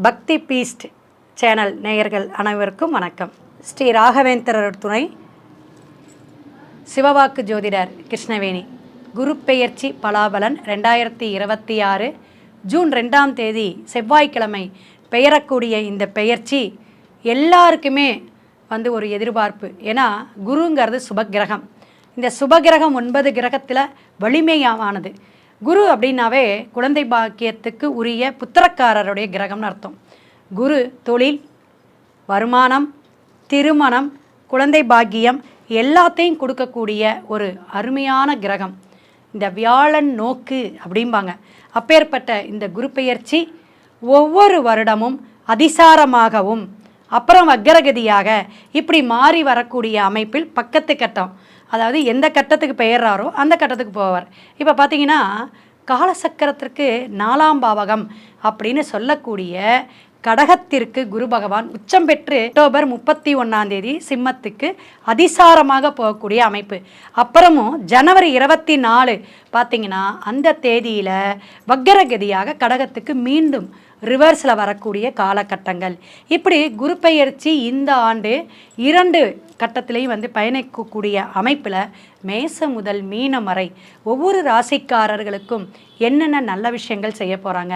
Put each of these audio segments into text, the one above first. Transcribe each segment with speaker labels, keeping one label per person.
Speaker 1: பக்தி Beast channel நேயர்கள் அனைவருக்கும் வணக்கம். ஸ்ரீ ராகவேந்திரர் துணை சிவவாக்கு ஜோதிடர் கிருஷ்ணவேணி. குரு பெயர்ச்சி பலாபலன் 2026 ஜூன் 2ஆம் தேதி செவ்வாய்க்கிழமை பெயரக்கூடிய இந்த பெயர்ச்சி எல்லாருக்குமே ஒரு எதிர்பார்ப்பு. ஏன்னா குருங்கிறது சுபகிரகம். இந்த சுபகிரகம் 9 கிரகத்தில் வலிமையானது. குரு அப்படின்னாவே குழந்தை பாக்கியத்துக்கு உரிய புத்திரக்காரருடைய கிரகம்னு அர்த்தம். குரு தொழில், வருமானம், திருமணம், குழந்தை பாக்கியம் எல்லாத்தையும் கொடுக்கக்கூடிய ஒரு அருமையான கிரகம். இந்த வியாழன் நோக்கு அப்படிம்பாங்க. அப்பேற்பட்ட இந்த குரு பெயர்ச்சி ஒவ்வொரு வருடமும் அதிசாரமாகவும் அப்புறம் வக்கரகதியாக இப்படி மாறி வரக்கூடிய அமைப்பில் பக்கத்து கட்டம், அதாவது எந்த கட்டத்துக்கு பெயர்றாரோ அந்த கட்டத்துக்கு போவார். இப்போ பார்த்தீங்கன்னா காலசக்கரத்திற்கு 4ஆம் பாவகம் அப்படின்னு சொல்லக்கூடிய கடகத்திற்கு குரு பகவான் உச்சம் பெற்று அக்டோபர் 31ஆம் தேதி சிம்மத்துக்கு அதிசாரமாக போகக்கூடிய அமைப்பு. அப்புறமும் ஜனவரி 24 பார்த்தீங்கன்னா அந்த தேதியில் வக்கரகதியாக கடகத்துக்கு மீண்டும் ரிவர்ஸில் வரக்கூடிய காலகட்டங்கள். இப்படி குரு பெயர்ச்சி இந்த ஆண்டு 2 கட்டத்திலையும் பயணிக்கக்கூடிய அமைப்பில் மேச முதல் மீனம் வரை ஒவ்வொரு ராசிக்காரர்களுக்கும் என்னென்ன நல்ல விஷயங்கள் செய்ய போகிறாங்க,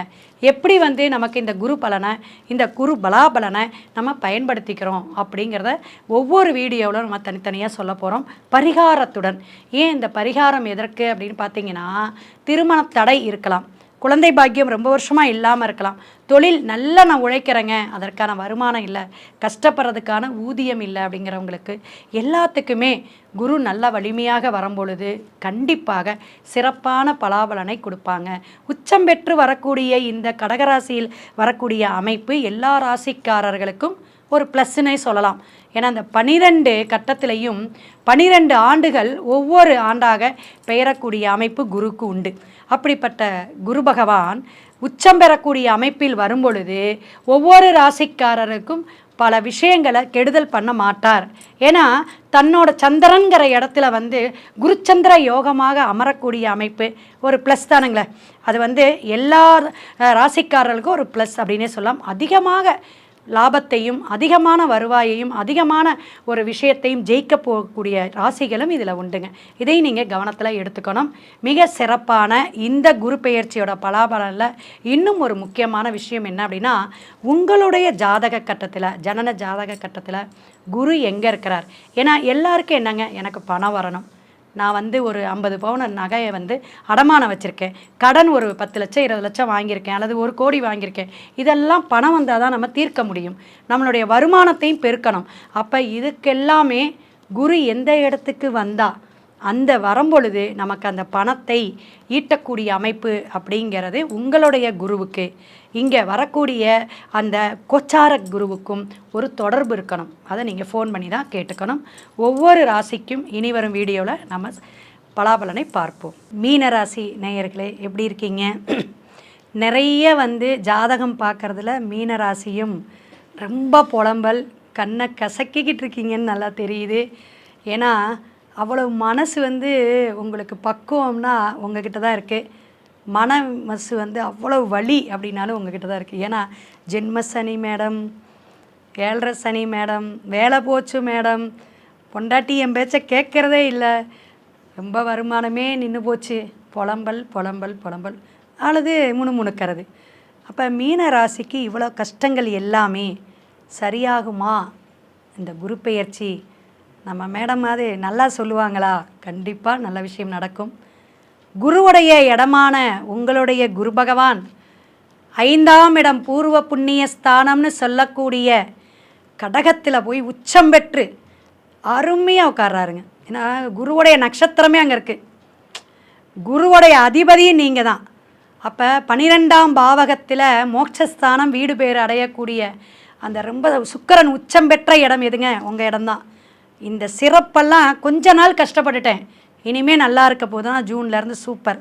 Speaker 1: எப்படி நமக்கு இந்த குரு பலனை, இந்த குரு பலாபலனை நம்ம பயன்படுத்திக்கிறோம் அப்படிங்கிறத ஒவ்வொரு வீடியோவிலும் நம்ம தனித்தனியாக சொல்ல போகிறோம் பரிகாரத்துடன். ஏன் இந்த பரிகாரம் எதற்கு அப்படின்னு பார்த்தீங்கன்னா, திருமண தடை இருக்கலாம், குழந்தை பாக்கியம் ரொம்ப வருஷமாக இல்லாமல் இருக்கலாம், தொழில் நல்லா நான் உழைக்கிறேங்க அதற்கான வருமானம் இல்லை, கஷ்டப்படுறதுக்கான ஊதியம் இல்லை அப்படிங்கிறவங்களுக்கு எல்லாத்துக்குமே குரு நல்ல வலிமையாக வரும்பொழுது கண்டிப்பாக சிறப்பான பலாபலனை கொடுப்பாங்க. உச்சம் பெற்று வரக்கூடிய இந்த கடகராசியில் வரக்கூடிய அமைப்பு எல்லா ராசிக்காரர்களுக்கும் ஒரு ப்ளஸ்ஸுன்னே சொல்லலாம். ஏன்னா அந்த 12 கட்டத்திலையும் 12 ஆண்டுகள் ஒவ்வொரு ஆண்டாக பெயரக்கூடிய அமைப்பு குருக்கு உண்டு. அப்படிப்பட்ட குரு பகவான் உச்சம் பெறக்கூடிய அமைப்பில் வரும்பொழுது ஒவ்வொரு ராசிக்காரருக்கும் பல விஷயங்களை கெடுதல் பண்ண மாட்டார். ஏன்னா தன்னோட சந்திரன்கிற இடத்துல குருச்சந்திர யோகமாக அமரக்கூடிய அமைப்பு ஒரு ப்ளஸ் தானுங்களே. அது எல்லா ராசிக்காரர்களுக்கும் ஒரு ப்ளஸ் அப்படின்னே சொல்லலாம். அதிகமாக லாபத்தையும் அதிகமான வருவாயையும் அதிகமான ஒரு விஷயத்தையும் ஜெயிக்க போகக்கூடிய ராசிகளும் இதில் உண்டுங்க. இதை நீங்கள் கவனத்தில் எடுத்துக்கணும். மிக சிறப்பான இந்த குரு பெயர்ச்சியோட பலாபலனில் இன்னும் ஒரு முக்கியமான விஷயம் என்ன அப்படின்னா, உங்களுடைய ஜாதக கட்டத்தில், ஜனன ஜாதக கட்டத்தில் குரு எங்கே இருக்கிறார். ஏன்னா எல்லாருக்கும் என்னங்க, எனக்கு பணம் வரணும், நான் ஒரு 50 பவுன் நகையை அடமானம் வச்சுருக்கேன், கடன் ஒரு 10 லட்சம் 20 லட்சம் வாங்கியிருக்கேன், அல்லது 1 கோடி வாங்கியிருக்கேன், இதெல்லாம் பணம் வந்தால் தான் நம்ம தீர்க்க முடியும், நம்மளுடைய வருமானத்தையும் பெருக்கணும். அப்போ இதுக்கெல்லாமே குரு எந்த இடத்துக்கு வந்தால் அந்த வரும்பொழுது நமக்கு அந்த பணத்தை ஈட்டக்கூடிய அமைப்பு அப்படிங்கிறது உங்களுடைய குருவுக்கு, இங்கே வரக்கூடிய அந்த கோச்சார குருவுக்கும் ஒரு தொடர்பு இருக்கணும். அதை நீங்கள் ஃபோன் பண்ணி தான் கேட்டுக்கணும். ஒவ்வொரு ராசிக்கும் இனி வரும் வீடியோவில் நம்ம பலாபலனை பார்ப்போம். மீன ராசி நேயர்களே எப்படி இருக்கீங்க? நிறைய ஜாதகம் பார்க்குறதுல மீன ராசியும் ரொம்ப புலம்பல் கண்ணை கசக்கிக்கிட்டு இருக்கீங்கன்னு நல்லா தெரியுது. ஏன்னா அவ்வளவு மனசு உங்களுக்கு பக்குவம்னா உங்ககிட்ட தான் இருக்குது. மனசு அவ்வளவு வலி அப்படின்னாலும் உங்ககிட்ட தான் இருக்குது. ஏன்னா ஜென்ம சனி மேடம், 7.5 சனி மேடம், வேலை போச்சு மேடம், பொண்டாட்டி என் பேச்சை கேட்குறதே இல்லை, ரொம்ப வருமானமே நின்று போச்சு, புலம்பல் புலம்பல் புலம்பல் அல்லது முணுமுணுக்கிறது. அப்போ மீன ராசிக்கு இவ்வளோ கஷ்டங்கள் எல்லாமே சரியாகுமா? இந்த குரு பெயர்ச்சி நம்ம மேடம் மாதிரி நல்லா சொல்லுவாங்களா? கண்டிப்பாக நல்ல விஷயம் நடக்கும். குருவுடைய இடமான உங்களுடைய குரு பகவான் 5ஆம் இடம் பூர்வ புண்ணிய ஸ்தானம்னு சொல்லக்கூடிய கடகத்தில் போய் உச்சம் பெற்று அருமையாக உட்கார்றாருங்க. ஏன்னா குருவுடைய நட்சத்திரமே அங்கே இருக்குது, குருவுடைய அதிபதியும் நீங்கள் தான். அப்போ 12ஆம் பாவகத்தில் மோட்சஸ்தானம் வீடு பேர் அடையக்கூடிய அந்த ரொம்ப சுக்கிரன் உச்சம் பெற்ற இடம் எதுங்க? உங்கள் இடம்தான். இந்த சிறப்பெல்லாம் கொஞ்ச நாள் கஷ்டப்பட்டுட்டேன், இனிமேல் நல்லா இருக்க போதும். ஜூன்லேருந்து சூப்பர்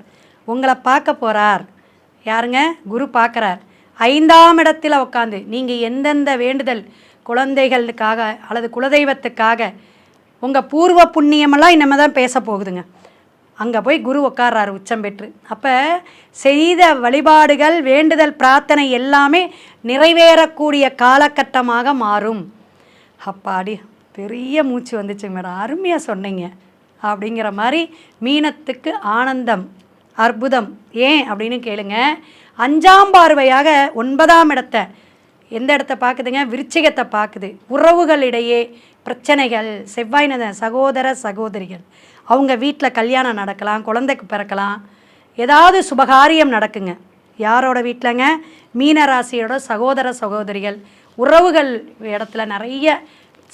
Speaker 1: உங்களை பார்க்க போகிறார். யாருங்க? குரு பார்க்குறார். 5ஆம் இடத்துல உட்காந்து நீங்கள் எந்தெந்த வேண்டுதல், குழந்தைகளுக்காக அல்லது குலதெய்வத்துக்காக, உங்கள் பூர்வ புண்ணியமெல்லாம் இனிமேல் தான் பேச போகுதுங்க. அங்கே போய் குரு உட்கார்றாரு உச்சம் பெற்று. அப்போ செய்த வழிபாடுகள், வேண்டுதல், பிரார்த்தனை எல்லாமே நிறைவேறக்கூடிய காலகட்டமாக மாறும். அப்பாடி பெரிய மூச்சு வந்துச்சு மேடம், அருமையாக சொன்னீங்க அப்படிங்கிற மாதிரி. மீனத்துக்கு ஆனந்தம், அற்புதம். ஏன் அப்படின்னு கேளுங்க. 5ஆம் பார்வையாக 9ஆம் இடத்தை, எந்த இடத்த பார்க்குதுங்க? விருச்சிகத்தை பார்க்குது. உறவுகளிடையே பிரச்சனைகள், செவ்வாய்னத சகோதர சகோதரிகள், அவங்க வீட்டில் கல்யாணம் நடக்கலாம், குழந்தைக்கு பிறக்கலாம், ஏதாவது சுபகாரியம் நடக்குங்க. யாரோட வீட்டிலங்க? மீனராசியோட சகோதர சகோதரிகள், உறவுகள் இடத்துல நிறைய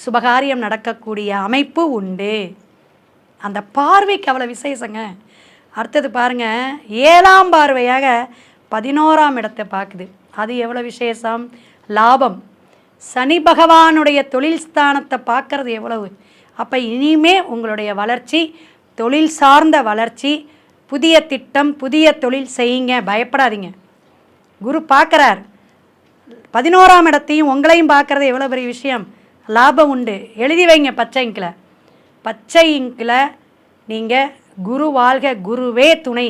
Speaker 1: சுபகாரியம் நடக்கக்கூடிய அமைப்பு உண்டு. அந்த பார்வைக்கு அவ்வளோ விசேஷங்க. அடுத்தது பாருங்கள், 7ஆம் பார்வையாக 11ஆம் இடத்தை பார்க்குது. அது எவ்வளோ விசேஷம்? லாபம். சனி பகவானுடைய தொழில் ஸ்தானத்தை பார்க்கறது எவ்வளவு. அப்போ இனிமே உங்களுடைய வளர்ச்சி, தொழில் சார்ந்த வளர்ச்சி, புதிய திட்டம், புதிய தொழில் செய்யுங்க, பயப்படாதீங்க. குரு பார்க்குறார். 11ஆம் இடத்தையும் உங்களையும் பார்க்குறது எவ்வளோ பெரிய விஷயம். லாபம் உண்டு. எழுதி வைங்க பச்சை இங்கில். பச்சை இங்கில் நீங்கள் குரு வாழ்க, குருவே துணை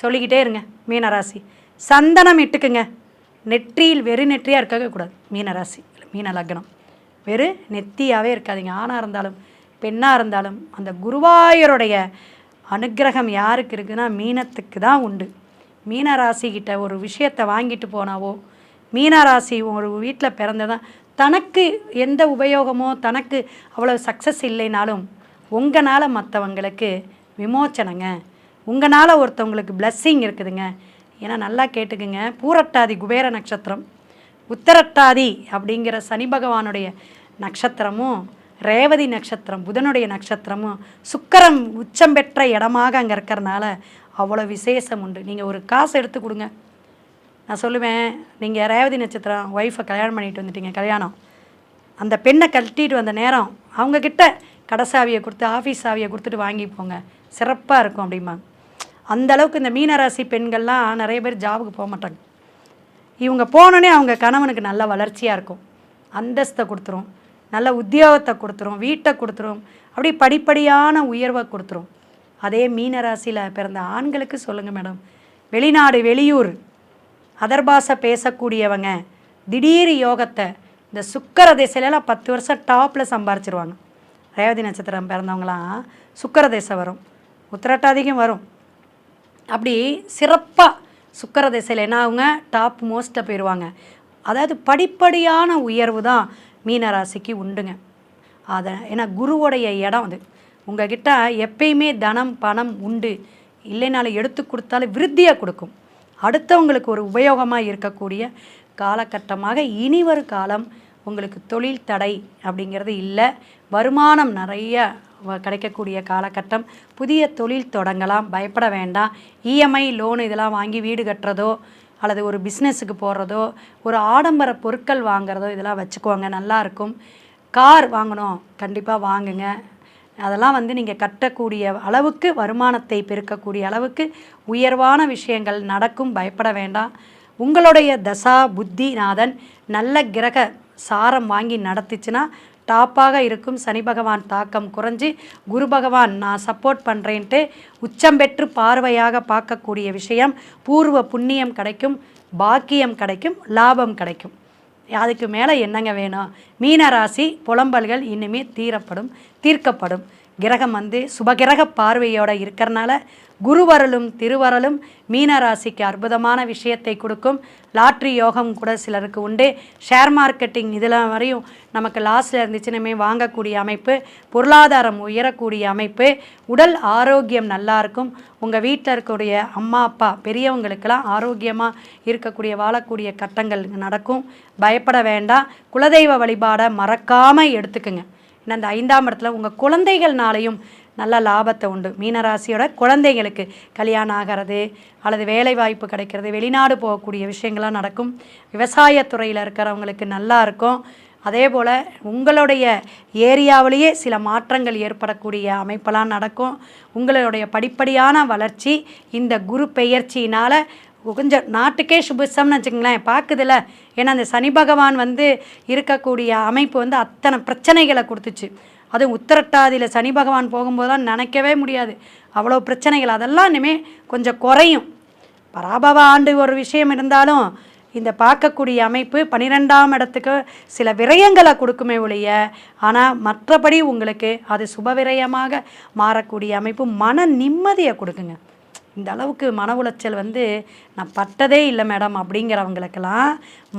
Speaker 1: சொல்லிக்கிட்டே இருங்க. மீனராசி சந்தனம் இட்டுக்குங்க. நெற்றியில் வெறு நெற்றியாக இருக்கக்கூடாது. மீனராசி மீன லக்னம் வெறு நெத்தியாகவே இருக்காதிங்க. ஆணாக இருந்தாலும் பெண்ணாக இருந்தாலும் அந்த குருவாயூருடைய அனுக்கிரகம் யாருக்கு இருக்குதுன்னா மீனத்துக்கு தான் உண்டு. மீனராசிக்கிட்ட ஒரு விஷயத்தை வாங்கிட்டு போனாவோ, மீனராசி ஒரு வீட்டில் பிறந்ததான் தனக்கு எந்த உபயோகமோ, தனக்கு அவ்வளோ சக்ஸஸ் இல்லைனாலும் உங்களால் மற்றவங்களுக்கு விமோச்சனைங்க, உங்களால் ஒருத்தவங்களுக்கு பிளஸ்ஸிங் இருக்குதுங்க. ஏன்னா நல்லா கேட்டுக்குங்க, பூரட்டாதி குபேர நட்சத்திரம், உத்தரட்டாதி அப்படிங்கிற சனி பகவானுடைய நட்சத்திரமும், ரேவதி நட்சத்திரம் புதனுடைய நட்சத்திரமும், சுக்கிரன் உச்சம் பெற்ற இடமாக அங்கே இருக்கிறனால அவ்வளோ விசேஷம் உண்டு. நீங்கள் ஒரு காசு எடுத்து கொடுங்க. நான் சொல்லுவேன், நீங்கள் ரேவதி நட்சத்திரம் ஒய்ஃபை கல்யாணம் பண்ணிட்டு வந்துட்டீங்க, கல்யாணம் அந்த பெண்ணை கட்டிட்டு வந்த நேரம் அவங்கக்கிட்ட கடைசாவியை கொடுத்து, ஆஃபீஸ் சாவியை கொடுத்துட்டு வாங்கி போங்க, சிறப்பாக இருக்கும் அப்படிம்பாங்க. அந்தளவுக்கு இந்த மீனராசி பெண்கள்லாம் நிறைய பேர் ஜாபுக்கு போக மாட்டாங்க. இவங்க போனோடனே அவங்க கணவனுக்கு நல்ல வளர்ச்சியாக இருக்கும், அந்தஸ்தை கொடுத்துரும், நல்ல உத்தியோகத்தை கொடுத்துரும், வீட்டை கொடுத்துரும், அப்படி படிப்படியான உயர்வை கொடுத்துரும். அதே மீனராசியில் பிறந்த ஆண்களுக்கு சொல்லுங்கள் மேடம், வெளிநாடு வெளியூர் அதர்பாசை பேசக்கூடியவங்க திடீர் யோகத்தை இந்த சுக்கர திசையிலலாம் 10 வருஷம் டாப்பில் சம்பாரிச்சிருவாங்க. ரேவதி நட்சத்திரம் பிறந்தவங்களாம் சுக்கர திசை வரும், உத்திரட்டாதிக்கும் வரும். அப்படி சிறப்பாக சுக்கர திசையில் என்ன ஆகுங்க, டாப் மோஸ்ட்டாக போயிடுவாங்க. அதாவது படிப்படியான உயர்வு தான் மீனராசிக்கு உண்டுங்க. அதை ஏன்னா குருவோடைய இடம் அது. உங்கள்கிட்ட எப்பயுமே தனம் பணம் உண்டு, இல்லைனாலும் எடுத்து கொடுத்தாலும் விருத்தியாக கொடுக்கும், அடுத்தவங்களுக்கு ஒரு உபயோகமாக இருக்கக்கூடிய காலகட்டமாக இனி வரும் காலம். உங்களுக்கு தொழில் தடை அப்படிங்கிறது இல்லை, வருமானம் நிறைய கிடைக்கக்கூடிய காலகட்டம். புதிய தொழில் தொடங்கலாம், பயப்பட வேண்டாம். இஎம்ஐ லோன் இதெல்லாம் வாங்கி வீடு கட்டுறதோ அல்லது ஒரு பிஸ்னஸுக்கு போடுறதோ, ஒரு ஆடம்பர பொருட்கள் வாங்குறதோ இதெல்லாம் வச்சுக்கோங்க, நல்லாயிருக்கும். கார் வாங்கணும், கண்டிப்பாக வாங்குங்க. அதெல்லாம் நீங்கள் கட்டக்கூடிய அளவுக்கு, வருமானத்தை பெருக்கக்கூடிய அளவுக்கு உயர்வான விஷயங்கள் நடக்கும், பயப்பட வேண்டாம். உங்களுடைய தசா புத்திநாதன் நல்ல கிரக சாரம் வாங்கி நடத்துச்சுன்னா டாப்பாக இருக்கும். சனி பகவான் தாக்கம் குறைஞ்சி குரு பகவான் நான் சப்போர்ட் பண்ணுறேன்ட்டு உச்சம் பெற்று பார்வையாக பார்க்கக்கூடிய விஷயம், பூர்வ புண்ணியம் கிடைக்கும், பாக்கியம் கிடைக்கும், லாபம் கிடைக்கும். அதுக்கு மேலே என்னங்க வேணும்? மீனராசி புலம்பல்கள் இனிமே தீர்க்கப்படும். கிரகம் சுபகிரக பார்வையோடு இருக்கிறனால குருவரலும் திருவரலும் மீனராசிக்கு அற்புதமான விஷயத்தை கொடுக்கும். லாட்ரி யோகம் கூட சிலருக்கு உண்டு. ஷேர் மார்க்கெட்டிங் இதில் வரையும் நமக்கு லாஸில் இருந்துச்சுன்னு வாங்கக்கூடிய அமைப்பு, பொருளாதாரம் உயரக்கூடிய அமைப்பு, உடல் ஆரோக்கியம் நல்லாயிருக்கும். உங்கள் வீட்டில் இருக்கக்கூடிய அம்மா அப்பா பெரியவங்களுக்கெல்லாம் ஆரோக்கியமாக இருக்கக்கூடிய வாழக்கூடிய கட்டங்கள் நடக்கும், பயப்பட வேண்டாம். குலதெய்வ வழிபாடை மறக்காமல் எடுத்துக்குங்க. ஏன்னா அந்த 5ஆம் இடத்துல உங்கள் குழந்தைகள்னாலையும் நல்ல லாபத்தை உண்டு. மீனராசியோட குழந்தைகளுக்கு கல்யாணம் ஆகிறது அல்லது வேலை வாய்ப்பு கிடைக்கிறது, வெளிநாடு போகக்கூடிய விஷயங்கள்லாம் நடக்கும். விவசாயத்துறையில் இருக்கிறவங்களுக்கு நல்லா இருக்கும். அதே போல் உங்களுடைய ஏரியாவிலேயே சில மாற்றங்கள் ஏற்படக்கூடிய அமைப்பெல்லாம் நடக்கும். உங்களுடைய படிப்படியான வளர்ச்சி இந்த குரு பெயர்ச்சியினால் கொஞ்சம் நாட்டுக்கே சுபிசம்னு வச்சுக்கங்களேன், பார்க்குதில்ல. ஏன்னா அந்த சனி பகவான் இருக்கக்கூடிய அமைப்பு அத்தனை பிரச்சனைகளை கொடுத்துச்சு. அதுவும் உத்திரட்டாதியில் சனி பகவான் போகும்போதெல்லாம் நினைக்கவே முடியாது, அவ்வளோ பிரச்சனைகள். அதெல்லாம் இனிமேல் கொஞ்சம் குறையும். பராபவ ஆண்டு ஒரு விஷயம் இருந்தாலும் இந்த பார்க்கக்கூடிய அமைப்பு 12ஆம் இடத்துக்கு சில விரயங்களை கொடுக்குமே ஒழிய, ஆனால் மற்றபடி உங்களுக்கு அது சுப விரயமாக மாறக்கூடிய அமைப்பு மன நிம்மதியை கொடுக்குங்க. இந்த அளவுக்கு மன உளைச்சல் நான் பட்டதே இல்லை மேடம் அப்படிங்கிறவங்களுக்கெல்லாம்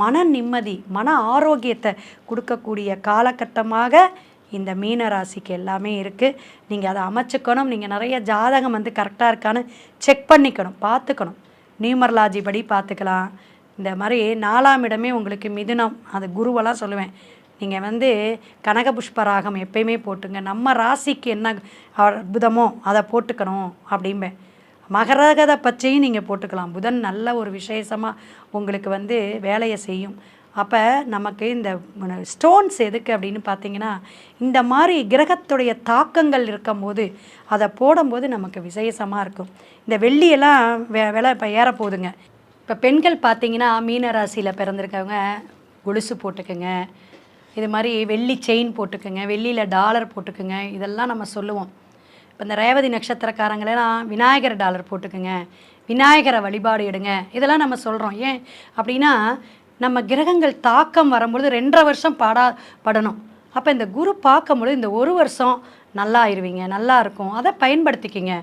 Speaker 1: மன நிம்மதி, மன ஆரோக்கியத்தை கொடுக்கக்கூடிய காலகட்டமாக இந்த மீன ராசிக்கு எல்லாமே இருக்குது. நீங்கள் அதை அமைச்சுக்கணும். நீங்கள் நிறைய ஜாதகம் கரெக்டாக இருக்கான்னு செக் பண்ணிக்கணும், பார்த்துக்கணும். நியூமரலாஜி படி பார்த்துக்கலாம். இந்த மாதிரி 4ஆம் இடமே உங்களுக்கு மிதுனம், அது குருவெல்லாம் சொல்லுவேன். நீங்கள் கனகபுஷ்பராகம் எப்பயுமே போட்டுங்க. நம்ம ராசிக்கு என்ன அற்புதமோ அதை போட்டுக்கணும் அப்படிம்பேன். மகரகத பச்சையும் நீங்கள் போட்டுக்கலாம். புதன் நல்ல ஒரு விசேஷமாக உங்களுக்கு வேலையை செய்யும். அப்போ நமக்கு இந்த ஸ்டோன்ஸ் எதுக்கு அப்படின்னு பார்த்தீங்கன்னா, இந்த மாதிரி கிரகத்துடைய தாக்கங்கள் இருக்கும்போது அதை போடும்போது நமக்கு விசேஷமாக இருக்கும். இந்த வெள்ளியெல்லாம் விலை இப்போ ஏறப்போகுதுங்க. இப்போ பெண்கள் பார்த்தீங்கன்னா மீன ராசியில் பிறந்திருக்கவங்க கொலுசு போட்டுக்குங்க, இது மாதிரி வெள்ளி செயின் போட்டுக்குங்க, வெள்ளியில் டாலர் போட்டுக்குங்க, இதெல்லாம் நம்ம சொல்லுவோம். இப்போ இந்த ரேவதி நட்சத்திரக்காரங்களெல்லாம் விநாயகர் டாலர் போட்டுக்குங்க, விநாயகரை வழிபாடு எடுங்க, இதெல்லாம் நம்ம சொல்கிறோம். ஏன் அப்படின்னா, நம்ம கிரகங்கள் தாக்கம் வரும்பொழுது 2.5 வருஷம் படணும். அப்போ இந்த குரு பார்க்கும்பொழுது இந்த 1 வருஷம் நல்லா ஆயிடுவீங்க, நல்லா இருக்கும். அதை பயன்படுத்திக்கிங்க.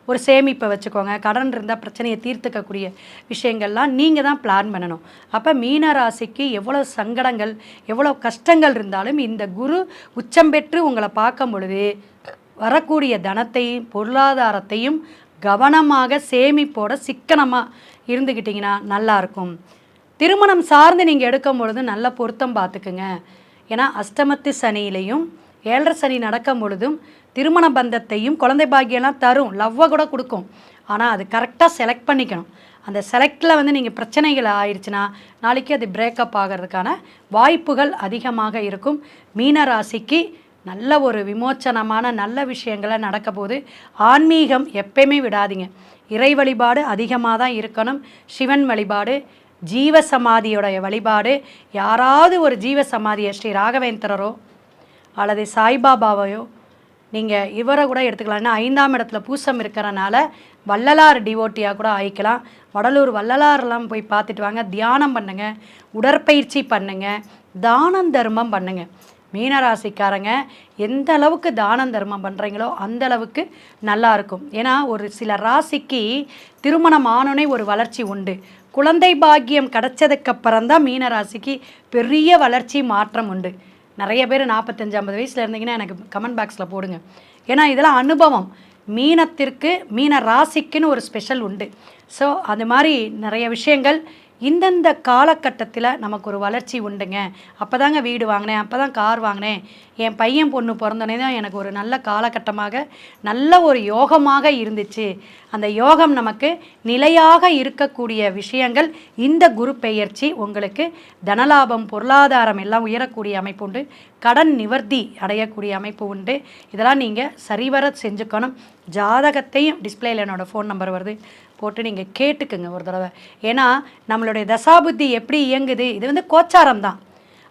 Speaker 1: ஒரு சேமிப்பை வச்சுக்கோங்க. கடன் இருந்தால் பிரச்சனையை தீர்த்துக்கக்கூடிய விஷயங்கள்லாம் நீங்கள் தான் பிளான் பண்ணணும். அப்போ மீன ராசிக்கு எவ்வளோ சங்கடங்கள், எவ்வளோ கஷ்டங்கள் இருந்தாலும் இந்த குரு உச்சம் பெற்று உங்களை பார்க்கும் பொழுது வரக்கூடிய தனத்தையும் பொருளாதாரத்தையும் கவனமாக சேமிப்போட சிக்கனமாக இருந்துக்கிட்டிங்கன்னா நல்லாயிருக்கும். திருமணம் சார்ந்து நீங்கள் எடுக்கும் பொழுது நல்ல பொருத்தம் பார்த்துக்குங்க. ஏன்னா அஷ்டமத்து சனியிலையும் 7.5 சனி நடக்கும் பொழுதும் திருமண பந்தத்தையும் குழந்தை பாக்கியெல்லாம் தரும், லவ்வை கூட கொடுக்கும். ஆனால் அது கரெக்டாக செலக்ட் பண்ணிக்கணும். அந்த செலக்டில் நீங்கள் பிரச்சனைகள் ஆயிடுச்சுன்னா நாளைக்கு அது பிரேக்கப் ஆகிறதுக்கான வாய்ப்புகள் அதிகமாக இருக்கும். மீன ராசிக்கு நல்ல ஒரு விமோச்சனமான நல்ல விஷயங்களை நடக்க போது. ஆன்மீகம் எப்பயுமே விடாதீங்க. இறை வழிபாடு அதிகமாக தான் இருக்கணும். சிவன் வழிபாடு, ஜீவசமாதியோடைய வழிபாடு. யாராவது ஒரு ஜீவசமாதியை ஸ்ரீ ராகவேந்திரரோ அல்லது சாய்பாபாவையோ நீங்கள் இவரை கூட எடுத்துக்கலாம். ஏன்னா 5ஆம் இடத்துல பூசம் இருக்கிறனால வள்ளலார் டிவோட்டியாக கூட ஆயிக்கலாம். வடலூர் வள்ளலாரெல்லாம் போய் பார்த்துட்டு வாங்க. தியானம் பண்ணுங்கள், உடற்பயிற்சி பண்ணுங்கள், தானம் தர்மம் பண்ணுங்கள். மீனராசிக்காரங்க எந்த அளவுக்கு தானம் தர்மம் பண்ணுறீங்களோ அந்த அளவுக்கு நல்லா இருக்கும். ஏன்னா ஒரு சில ராசிக்கு திருமணம் ஆனோனே ஒரு வளர்ச்சி உண்டு. குழந்தை பாக்கியம் கிடச்சதுக்கப்புறம் தான் மீனராசிக்கு பெரிய வளர்ச்சி மாற்றம் உண்டு. நிறைய பேர் 45-50 வயசில் இருந்தீங்கன்னா எனக்கு கமெண்ட் பாக்ஸில் போடுங்க. ஏன்னா இதெல்லாம் அனுபவம். மீனத்திற்கு மீன ராசிக்குன்னு ஒரு ஸ்பெஷல் உண்டு. ஸோ அது மாதிரி நிறைய விஷயங்கள் இந்தந்த காலகட்டத்தில் நமக்கு ஒரு வளர்ச்சி உண்டுங்க. அப்போ தாங்க வீடு வாங்கினேன், அப்போ தான் கார் வாங்கினேன், என் பையன் பொண்ணு பிறந்தோடனே தான் எனக்கு ஒரு நல்ல காலகட்டமாக நல்ல ஒரு யோகமாக இருந்துச்சு. அந்த யோகம் நமக்கு நிலையாக இருக்கக்கூடிய விஷயங்கள். இந்த குரு பெயர்ச்சி உங்களுக்கு தனலாபம், பொருளாதாரம் எல்லாம் உயரக்கூடிய அமைப்பு உண்டு. கடன் நிவர்த்தி அடையக்கூடிய அமைப்பு உண்டு. இதெல்லாம் நீங்கள் சரிவர செஞ்சுக்கணும். ஜாதகத்தையும் டிஸ்பிளேயில் என்னோடய ஃபோன் நம்பர் வருது, போட்டு நீங்கள் கேட்டுக்குங்க ஒரு தடவை. ஏன்னா நம்மளுடைய தசாபுத்தி எப்படி இயங்குது, இது கோச்சாரம் தான்.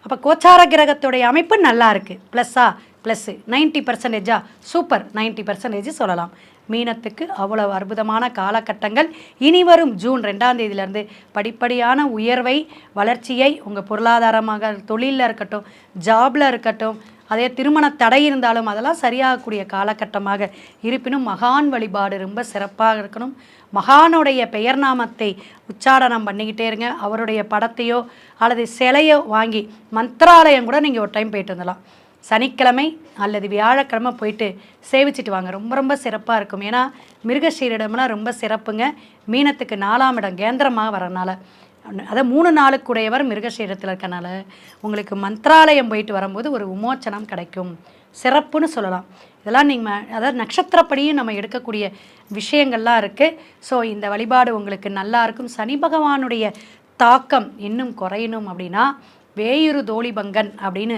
Speaker 1: அப்போ கோச்சார கிரகத்துடைய அமைப்பு நல்லா இருக்குது. ++, 90%, சூப்பர் 90% சொல்லலாம். மீனத்துக்கு அவ்வளவு அற்புதமான காலகட்டங்கள். இனி வரும் ஜூன் 2ஆம் தேதியிலேருந்து படிப்படியான உயர்வை, வளர்ச்சியை உங்கள் பொருளாதாரமாக, தொழிலில் இருக்கட்டும், ஜாபில் இருக்கட்டும், அதே திருமண தடை இருந்தாலும் அதெல்லாம் சரியாகக்கூடிய காலகட்டமாக இருப்பினும் மகான் வழிபாடு ரொம்ப சிறப்பாக இருக்கணும். மகானுடைய பெயர் நாமத்தை உச்சாடனம் பண்ணிக்கிட்டே இருங்க. அவருடைய படத்தையோ அல்லது சிலையோ வாங்கி மந்திராலயம் கூட நீங்கள் ஒரு டைம் போயிட்டு வந்துடலாம். சனிக்கிழமை அல்லது வியாழக்கிழமை போயிட்டு சேவிச்சிட்டு வாங்க. ரொம்ப ரொம்ப சிறப்பாக இருக்கும். ஏன்னா மிருகஷீரிடம்னா ரொம்ப சிறப்புங்க. மீனத்துக்கு 4ஆம் இடம் கேந்திரமாக வரனால, அதை 3 நாளுக்குடையவர் மிருகஷீரத்தில் இருக்கனால உங்களுக்கு மந்திராலயம் போயிட்டு வரும்போது ஒரு விமோச்சனம் கிடைக்கும், சிறப்புன்னு சொல்லலாம். இதெல்லாம் நீங்கள் அதாவது நட்சத்திரப்படியும் நம்ம எடுக்கக்கூடிய விஷயங்கள்லாம் இருக்குது. ஸோ இந்த வழிபாடு உங்களுக்கு நல்லா இருக்கும். சனி பகவானுடைய தாக்கம் இன்னும் குறையணும் அப்படின்னா வேயுரு தோழிபங்கன் அப்படின்னு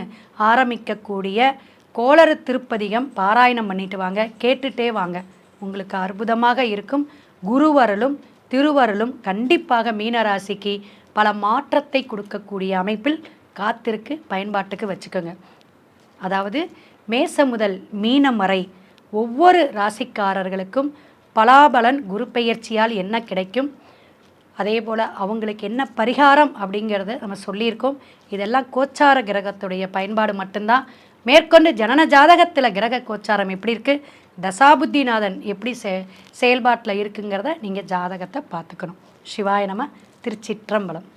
Speaker 1: ஆரம்பிக்கக்கூடிய கோளறு திருப்பதிகம் பாராயணம் பண்ணிட்டு வாங்க, கேட்டுட்டே வாங்க. உங்களுக்கு அற்புதமாக இருக்கும். குருவருளும் திருவருளும் கண்டிப்பாக மீனராசிக்கு பல மாற்றத்தை கொடுக்கக்கூடிய அமைப்பில் காத்திருக்கு. பயன்பாட்டுக்கு வச்சுக்கோங்க. அதாவது மேசம் முதல் மீனம் வரை ஒவ்வொரு ராசிக்காரர்களுக்கும் பலாபலன் குரு பெயர்ச்சியால் என்ன கிடைக்கும், அதே போல் அவங்களுக்கு என்ன பரிகாரம் அப்படிங்கிறத நம்ம சொல்லியிருக்கோம். இதெல்லாம் கோச்சார கிரகத்துடைய பயன்பாடு மட்டும்தான். மேற்கொண்டு ஜனன ஜாதகத்தில் கிரக கோச்சாரம் எப்படி இருக்குது, தசாபுத்திநாதன் எப்படி செயல்பாட்டில் இருக்குங்கிறத நீங்கள் ஜாதகத்தை பார்த்துக்கணும். சிவாய நம. திருச்சிற்றம்பலம்.